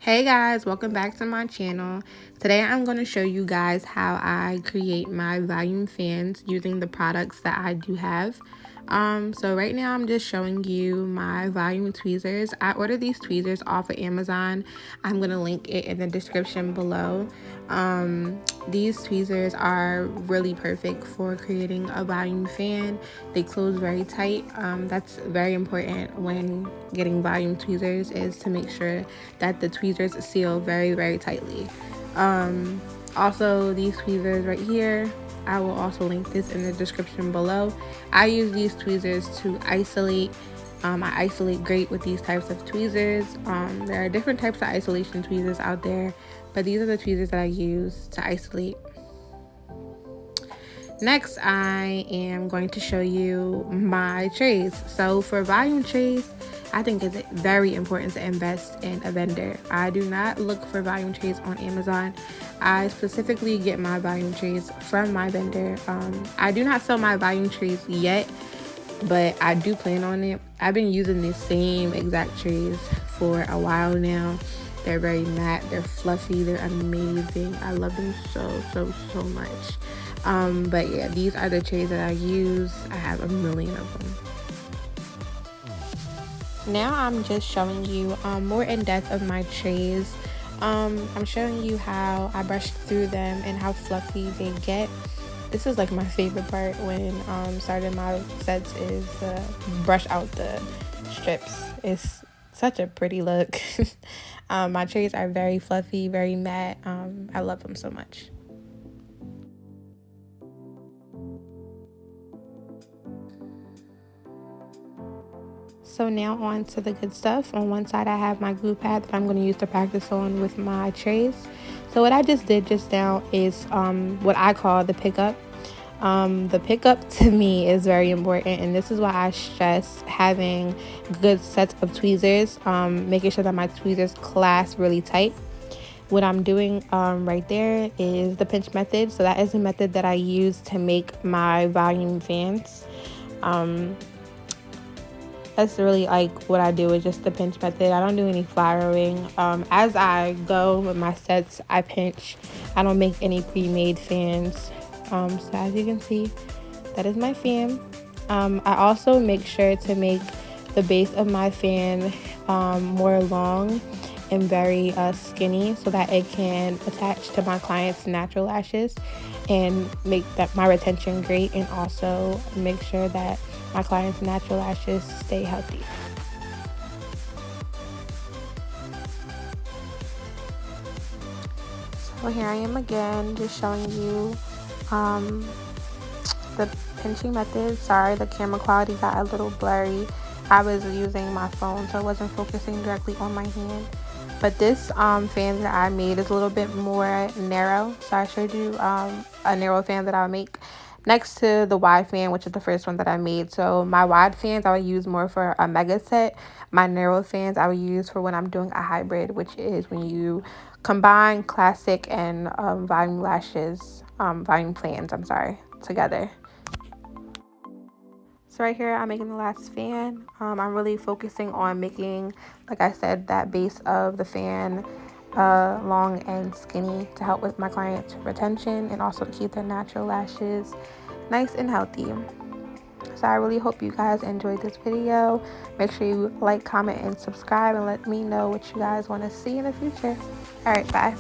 Hey guys, welcome back to my channel. Today I'm going to show you guys how I create my volume fans using the products that I do have. So right now I'm just showing you my volume tweezers. I ordered these tweezers off of Amazon. I'm going to link it in the description below. These tweezers are really perfect for creating a volume fan. They close very tight. That's very important when getting volume tweezers, is to make sure that the tweezers seal very tightly. Also, these tweezers right here, I will also link this in the description below. I use these tweezers to isolate. I isolate great with these types of tweezers. There are different types of isolation tweezers out there, but these are the tweezers that I use to isolate. Next, I am going to show you my trays. So for volume trays, I think it's very important to invest in a vendor. I do not look for volume trays on Amazon. I specifically get my volume trays from my vendor. I do not sell my volume trays yet, but I do plan on it. I've been using the same exact trays for a while now. They're very matte, they're fluffy, they're amazing. I love them so much. But yeah, these are the trays that I use. I have a million of them. Now I'm just showing you more in depth of my trays. I'm showing you how I brush through them and how fluffy they get. This is like my favorite part when starting my sets, is brush out the strips. It's such a pretty look. My trays are very fluffy, very matte. I love them so much. So now on to the good stuff. On one side I have my glue pad that I'm going to use to practice on with my trays. So what I just did just now is what I call the pickup. The pickup to me is very important, and this is why I stress having good sets of tweezers, making sure that my tweezers clasp really tight. What I'm doing right there is the pinch method. So that is the method that I use to make my volume fans. That's really like what I do, is just the pinch method. I don't do any flaring. As I go with my sets, I pinch. I don't make any pre-made fans. So as you can see, that is my fan. I also make sure to make the base of my fan more long and very skinny, so that it can attach to my client's natural lashes and make that my retention great, and also make sure that my client's natural lashes stay healthy. So here I am again, just showing you the pinching method. Sorry, the camera quality got a little blurry. I was using my phone, so I wasn't focusing directly on my hand. But this fan that I made is a little bit more narrow, so I showed you a narrow fan that I'll make next to the wide fan, which is the first one that I made. So my wide fans I would use more for a mega set. My narrow fans I would use for when I'm doing a hybrid, which is when you combine classic and volume lashes, volume plans, together. So right here I'm making the last fan. I'm really focusing on making, like I said, that base of the fan long and skinny to help with my client's retention, and also to keep their natural lashes nice and healthy. So I really hope you guys enjoyed this video. Make sure you like, comment, and subscribe, and let me know what you guys want to see in the future. All right, bye.